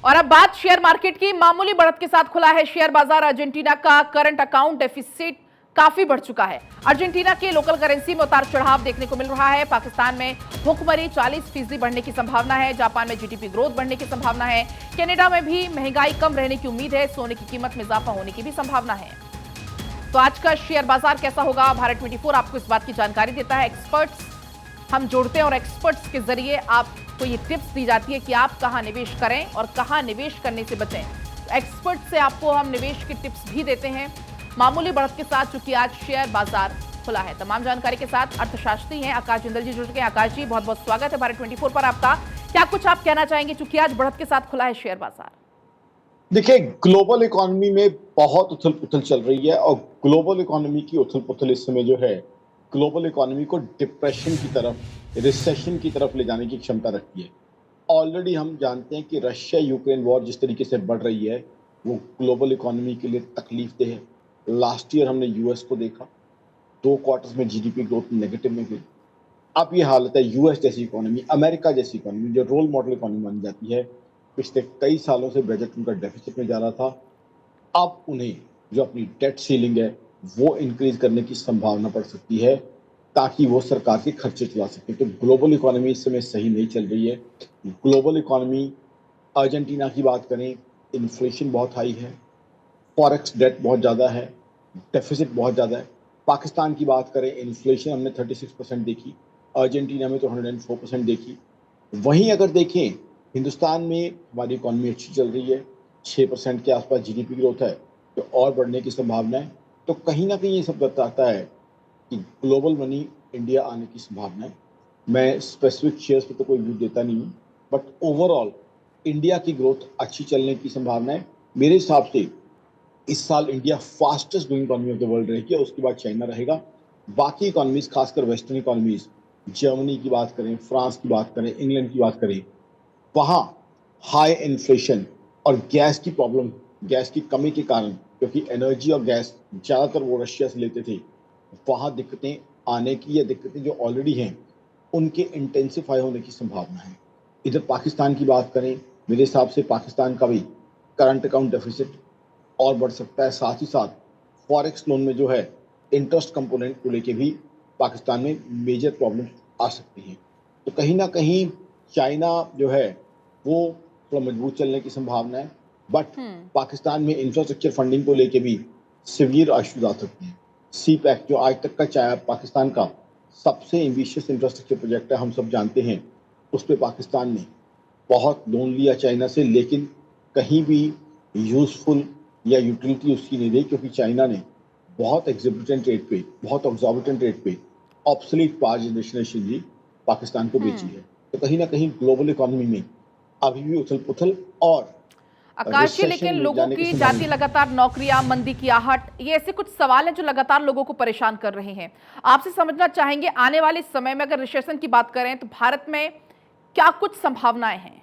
और अब बात शेयर मार्केट की। मामूली बढ़त के साथ खुला है शेयर बाजार। अर्जेंटीना का करंट अकाउंट डेफिसिट काफी बढ़ चुका है। अर्जेंटीना के लोकल करेंसी में उतार चढ़ाव देखने को मिल रहा है। पाकिस्तान में भुखमरी 40% बढ़ने की संभावना है। जापान में जीडीपी ग्रोथ बढ़ने की संभावना है। कनाडा में भी महंगाई कम रहने की उम्मीद है। सोने की कीमत में इजाफा होने की भी संभावना है। तो आज का शेयर बाजार कैसा होगा, भारत 24 आपको इस बात की जानकारी देता है। एक्सपर्ट्स हम जोड़ते हैं और एक्सपर्ट्स के जरिए आपको ये टिप्स दी जाती है कि आप कहां निवेश करें और कहां निवेश करने से बचें। एक्सपर्ट से आपको हम निवेश की टिप्स भी देते हैं मामूली बढ़त के साथ, चूंकि आज शेयर बाजार खुला है। तमाम जानकारी के साथ अर्थशास्त्री हैं आकाश जिंदल जी जुड़ चुके हैं। आकाश जी, बहुत बहुत स्वागत है भारत 24 पर आपका। क्या कुछ आप कहना चाहेंगे, चूंकि आज बढ़त के साथ खुला है शेयर बाजार? देखिए, ग्लोबल इकोनॉमी में बहुत उथल पुथल चल रही है और ग्लोबल इकोनॉमी की उथल पुथल इस समय जो है ग्लोबल इकोनॉमी को डिप्रेशन की तरफ, रिसेशन की तरफ ले जाने की क्षमता रखती है। ऑलरेडी हम जानते हैं कि रशिया यूक्रेन वॉर जिस तरीके से बढ़ रही है वो ग्लोबल इकोनॉमी के लिए तकलीफदेह है। लास्ट ईयर हमने यूएस को देखा, 2 क्वार्टर्स में जीडीपी ग्रोथ नेगेटिव में गई। अब ये हालत है यूएस जैसी इकोनॉमी, अमेरिका जैसी इकोनॉमी जो रोल मॉडल इकोनॉमी मानी जाती है, पिछले कई सालों से बजट उनका डेफिसिट में जा रहा था। अब उन्हें जो अपनी डेट सीलिंग है वो इंक्रीज करने की संभावना पड़ सकती है ताकि वो सरकार के खर्चे चला सके। तो ग्लोबल इकोनॉमी इस समय सही नहीं चल रही है। ग्लोबल इकोनॉमी, अर्जेंटीना की बात करें, इन्फ्लेशन बहुत हाई है, फॉरेक्स डेट बहुत ज़्यादा है, डेफिसिट बहुत ज़्यादा है। पाकिस्तान की बात करें, इन्फ्लेशन हमने 36% देखी, अर्जेंटीना में तो 104% देखी। वहीं अगर देखें हिंदुस्तान में हमारी इकॉनमी अच्छी चल रही है, 6% के आसपास जीडीपी ग्रोथ है, तो और बढ़ने की संभावना है। तो कहीं ना कहीं ये सब बताता है कि ग्लोबल मनी इंडिया आने की संभावना है। मैं स्पेसिफिक शेयर्स पे तो कोई व्यू देता नहीं हूँ, बट ओवरऑल इंडिया की ग्रोथ अच्छी चलने की संभावना है। मेरे हिसाब से इस साल India fastest growing economy of the world रहेगी और उसके बाद चाइना रहेगा। बाकी इकोनॉमीज, खासकर वेस्टर्न इकोनॉमीज, जर्मनी की बात करें, फ्रांस की बात करें, इंग्लैंड की बात करें, वहाँ हाई इन्फ्लेशन और गैस की प्रॉब्लम, गैस की कमी के कारण, क्योंकि एनर्जी और गैस ज़्यादातर वो रशिया से लेते थे, वहाँ दिक्कतें आने की या दिक्कतें जो ऑलरेडी हैं उनके इंटेंसिफाई होने की संभावना है। इधर पाकिस्तान की बात करें, मेरे हिसाब से पाकिस्तान का भी करंट अकाउंट डेफिसिट और बढ़ सकता है। साथ ही साथ फॉरेक्स लोन में जो है इंटरेस्ट कंपोनेंट को लेके भी पाकिस्तान में मेजर प्रॉब्लम आ सकती हैं। तो कहीं ना कहीं चाइना जो है वो थोड़ा मजबूत चलने की संभावना है, बट पाकिस्तान में इंफ्रास्ट्रक्चर फंडिंग को लेके भी सिवियर इश्यूज आ सकते हैं। सी पैक जो आज तक का पाकिस्तान का सबसे एम्बिशियस इंफ्रास्ट्रक्चर प्रोजेक्ट है, हम सब जानते हैं, उस पर पाकिस्तान ने बहुत लोन लिया चाइना से, लेकिन कहीं भी यूजफुल या यूटिलिटी उसकी नहीं रही, क्योंकि चाइना ने बहुत एग्जिबिटेंट रेट पे, बहुत ऑब्जॉर्बिटेंट रेट पे obsolete power generation machinery Pakistan को बेची है। तो कहीं ना कहीं ग्लोबल इकोनॉमी में अभी भी उथल पुथल और आकाश जी, रिसेशन लेकिन में लोगों जाने की की संभावना जाती है। लगातार नौकरियां, मंदी की आहट, ये ऐसे कुछ सवाल हैं जो लगातार लोगों को परेशान कर रहे हैं। आपसे समझना चाहेंगे आने वाले समय में अगर रिसेशन की बात करें तो भारत में क्या कुछ संभावनाएं हैं?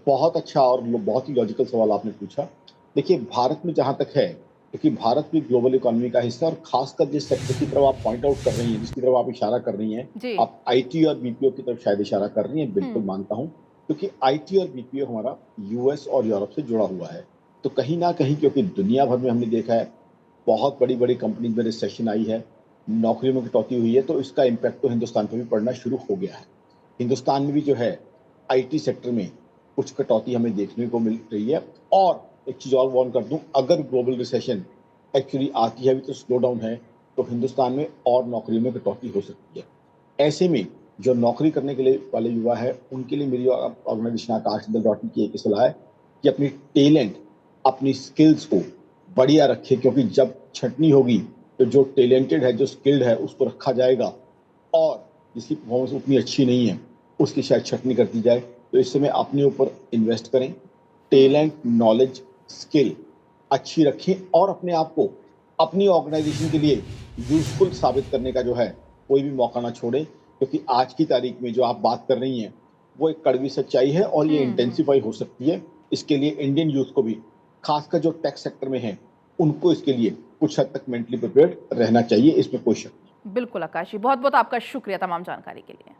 बहुत अच्छा और बहुत ही लॉजिकल सवाल आपने पूछा। देखिए, भारत में जहां तक है, क्योंकि भारत भी ग्लोबल इकोनॉमी का हिस्सा है और खासकर जिस सेक्टर की तरफ आप पॉइंट आउट कर रही हैं, जिसकी तरफ आप इशारा कर रही हैं, जी। आप आईटी और बीपीओ की तरफ शायद इशारा कर रही हैं, बिल्कुल मानता हूं, क्योंकि आईटी और बीपीओ हमारा यूएस और यूरोप से जुड़ा हुआ है। तो कहीं ना कहीं, क्योंकि दुनिया भर में हमने देखा है बहुत बड़ी बड़ी कंपनीज में रिसेशन आई है, नौकरियों में कटौती हुई है, तो इसका इम्पैक्ट तो हिंदुस्तान पर भी पड़ना शुरू हो गया है। हिंदुस्तान में भी जो है आईटी सेक्टर में कुछ कटौती हमें देखने को मिल रही है। और एक चीज और वार्न कर दूं, अगर ग्लोबल रिसेशन एक्चुअली आती है, अभी तो स्लो डाउन है, तो हिंदुस्तान में और नौकरियों में कटौती हो सकती है। ऐसे में जो नौकरी करने के लिए वाले युवा है उनके लिए मेरी ऑर्गेनाइजेशन आकाश डॉट की एक सलाह है कि अपनी टैलेंट, अपनी स्किल्स को बढ़िया रखे, क्योंकि जब छटनी होगी तो जो टैलेंटेड है, जो स्किल्ड है, उसको रखा जाएगा और जिसकी परफॉर्मेंस उतनी अच्छी नहीं है उसकी शायद छटनी कर दी जाए। तो इस समय अपने ऊपर इन्वेस्ट करें, टैलेंट, नॉलेज, स्किल अच्छी रखें और अपने आप को अपनी ऑर्गेनाइजेशन के लिए यूजफुल साबित करने का जो है कोई भी मौका ना छोड़े, क्योंकि आज की तारीख में जो आप बात कर रही हैं वो एक कड़वी सच्चाई है और ये इंटेंसिफाई हो सकती है। इसके लिए इंडियन यूथ को भी, खासकर जो टेक सेक्टर में है, उनको इसके लिए कुछ हद तक मेंटली प्रिपेयर्ड रहना चाहिए, इसमें कोई शक नहीं। बिल्कुल आकाश जी, बहुत बहुत आपका शुक्रिया तमाम जानकारी के लिए।